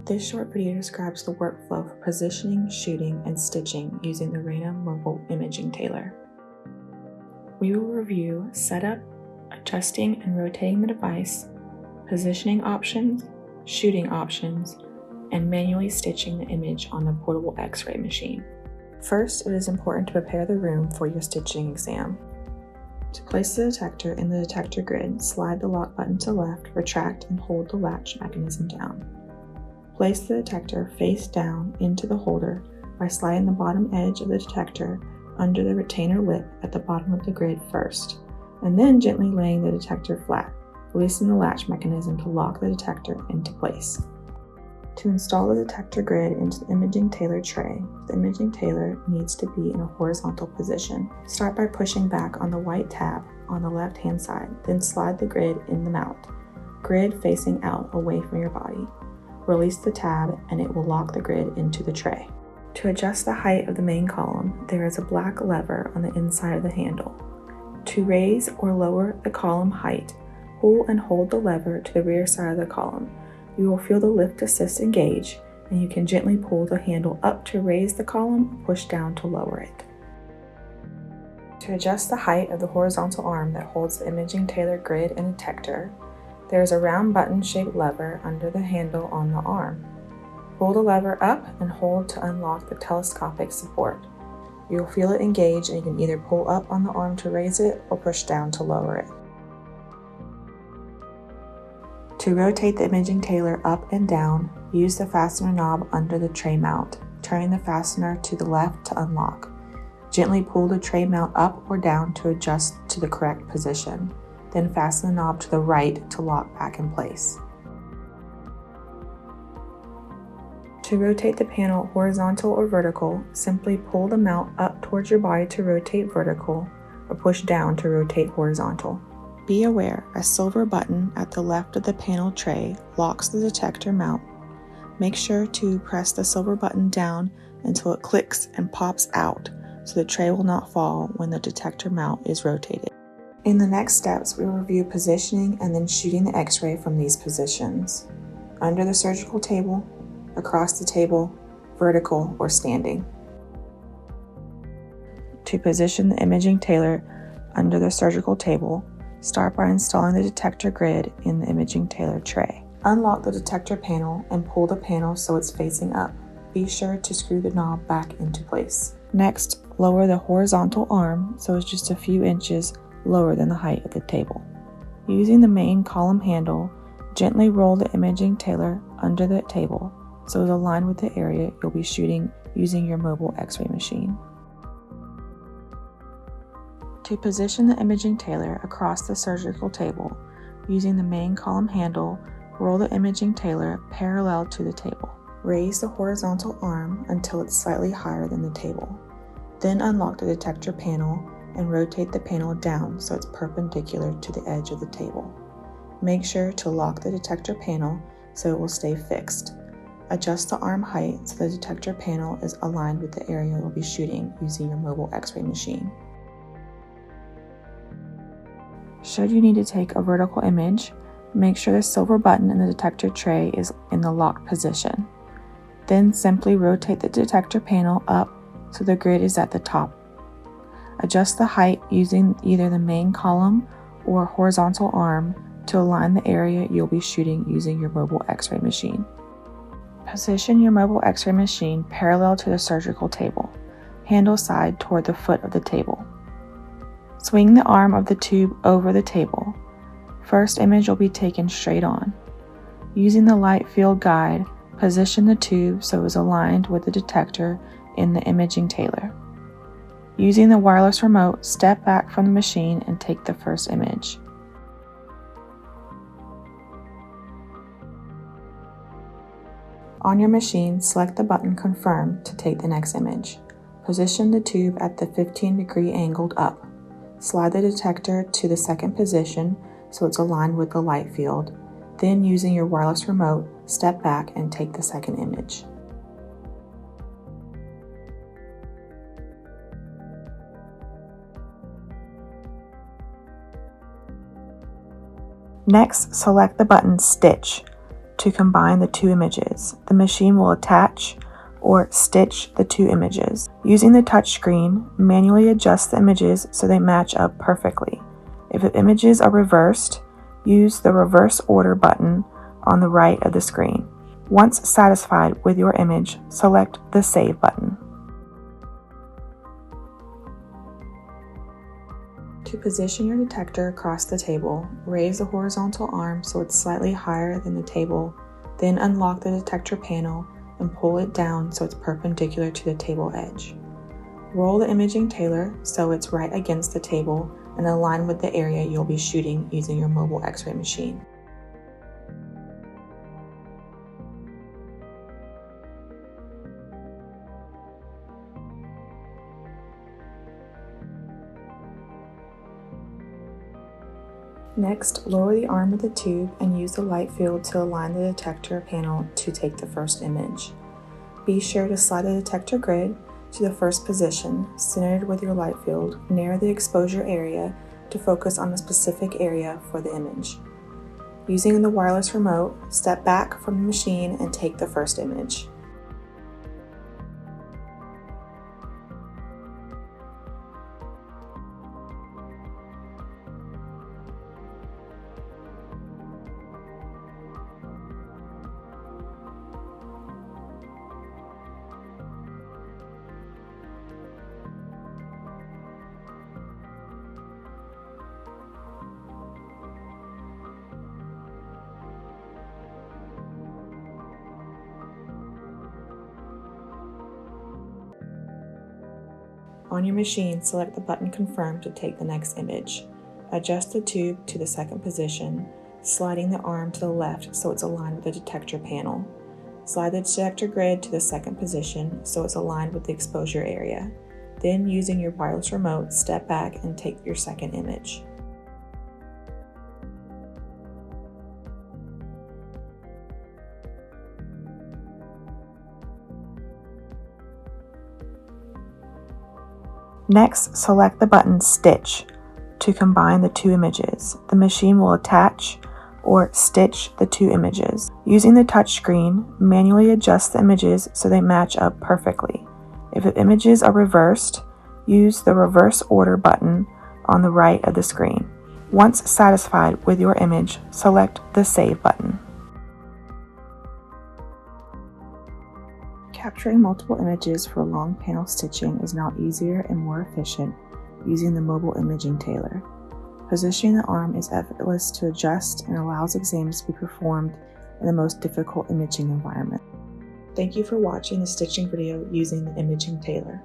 This short video describes the workflow for positioning, shooting, and stitching using the Reina Mobile Imaging Tailor. We will review setup, adjusting and rotating the device, positioning options, shooting options, and manually stitching the image on the portable X-ray machine. First, it is important to prepare the room for your stitching exam. To place the detector in the detector grid, slide the lock button to left, retract, and hold the latch mechanism down. Place the detector face down into the holder by sliding the bottom edge of the detector under the retainer lip at the bottom of the grid first, and then gently laying the detector flat, releasing the latch mechanism to lock the detector into place. To install the detector grid into the Imaging Tailor tray, the Imaging Tailor needs to be in a horizontal position. Start by pushing back on the white tab on the left-hand side, then slide the grid in the mount, grid facing out away from your body. Release the tab and it will lock the grid into the tray. To adjust the height of the main column, there is a black lever on the inside of the handle. To raise or lower the column height, pull and hold the lever to the rear side of the column. You will feel the lift assist engage, and you can gently pull the handle up to raise the column or push down to lower it. To adjust the height of the horizontal arm that holds the Imaging Tailor grid and detector, there is a round button-shaped lever under the handle on the arm. Pull the lever up and hold to unlock the telescopic support. You will feel it engage, and you can either pull up on the arm to raise it or push down to lower it. To rotate the Imaging Tailor up and down, use the fastener knob under the tray mount, turning the fastener to the left to unlock. Gently pull the tray mount up or down to adjust to the correct position, then fasten the knob to the right to lock back in place. To rotate the panel horizontal or vertical, simply pull the mount up towards your body to rotate vertical, or push down to rotate horizontal. Be aware, a silver button at the left of the panel tray locks the detector mount. Make sure to press the silver button down until it clicks and pops out, so the tray will not fall when the detector mount is rotated. In the next steps, we will review positioning and then shooting the X-ray from these positions: under the surgical table, across the table, vertical, or standing. To position the Imaging Tailor under the surgical table, start by installing the detector grid in the Imaging Tailor tray. Unlock the detector panel and pull the panel so it's facing up. Be sure to screw the knob back into place. Next, lower the horizontal arm so it's just a few inches lower than the height of the table. Using the main column handle, gently roll the Imaging Tailor under the table so it's aligned with the area you'll be shooting using your mobile X-ray machine. To position the Imaging Tailor across the surgical table, using the main column handle, roll the Imaging Tailor parallel to the table. Raise the horizontal arm until it's slightly higher than the table. Then unlock the detector panel and rotate the panel down so it's perpendicular to the edge of the table. Make sure to lock the detector panel so it will stay fixed. Adjust the arm height so the detector panel is aligned with the area you'll be shooting using your mobile X-ray machine. Should you need to take a vertical image, make sure the silver button in the detector tray is in the locked position. Then simply rotate the detector panel up so the grid is at the top. Adjust the height using either the main column or horizontal arm to align the area you'll be shooting using your mobile X-ray machine. Position your mobile X-ray machine parallel to the surgical table, handle side toward the foot of the table. Swing the arm of the tube over the table. First image will be taken straight on. Using the light field guide, position the tube so it is aligned with the detector in the Imaging Tailor. Using the wireless remote, step back from the machine and take the first image. On your machine, select the button Confirm to take the next image. Position the tube at the 15-degree angled up. Slide the detector to the second position so it's aligned with the light field. Then, using your wireless remote, step back and take the second image. Next, select the button Stitch. to combine the two images. The machine will attach or stitch the two images. Using the touchscreen, manually adjust the images so they match up perfectly. If the images are reversed, use the reverse order button on the right of the screen. Once satisfied with your image, select the Save button. To position your detector across the table, raise the horizontal arm so it's slightly higher than the table, then unlock the detector panel and pull it down so it's perpendicular to the table edge. Roll the imaging tailer so it's right against the table and align with the area you'll be shooting using your mobile X-ray machine. Next, lower the arm of the tube and use the light field to align the detector panel to take the first image. Be sure to slide the detector grid to the first position, centered with your light field. Narrow the exposure area to focus on a specific area for the image. Using the wireless remote, step back from the machine and take the first image. On your machine, select the button Confirm to take the next image. Adjust the tube to the second position, sliding the arm to the left so it's aligned with the detector panel. Slide the detector grid to the second position so it's aligned with the exposure area. Then, using your wireless remote, step back and take your second image. Next, select the button Stitch to combine the two images. The machine will attach or stitch the two images. Using the touchscreen, manually adjust the images so they match up perfectly. If the images are reversed, use the reverse order button on the right of the screen. Once satisfied with your image, select the Save button. Capturing multiple images for long panel stitching is now easier and more efficient using the mobile Imaging Tailor. Positioning the arm is effortless to adjust and allows exams to be performed in the most difficult imaging environment. Thank you for watching the stitching video using the Imaging Tailor.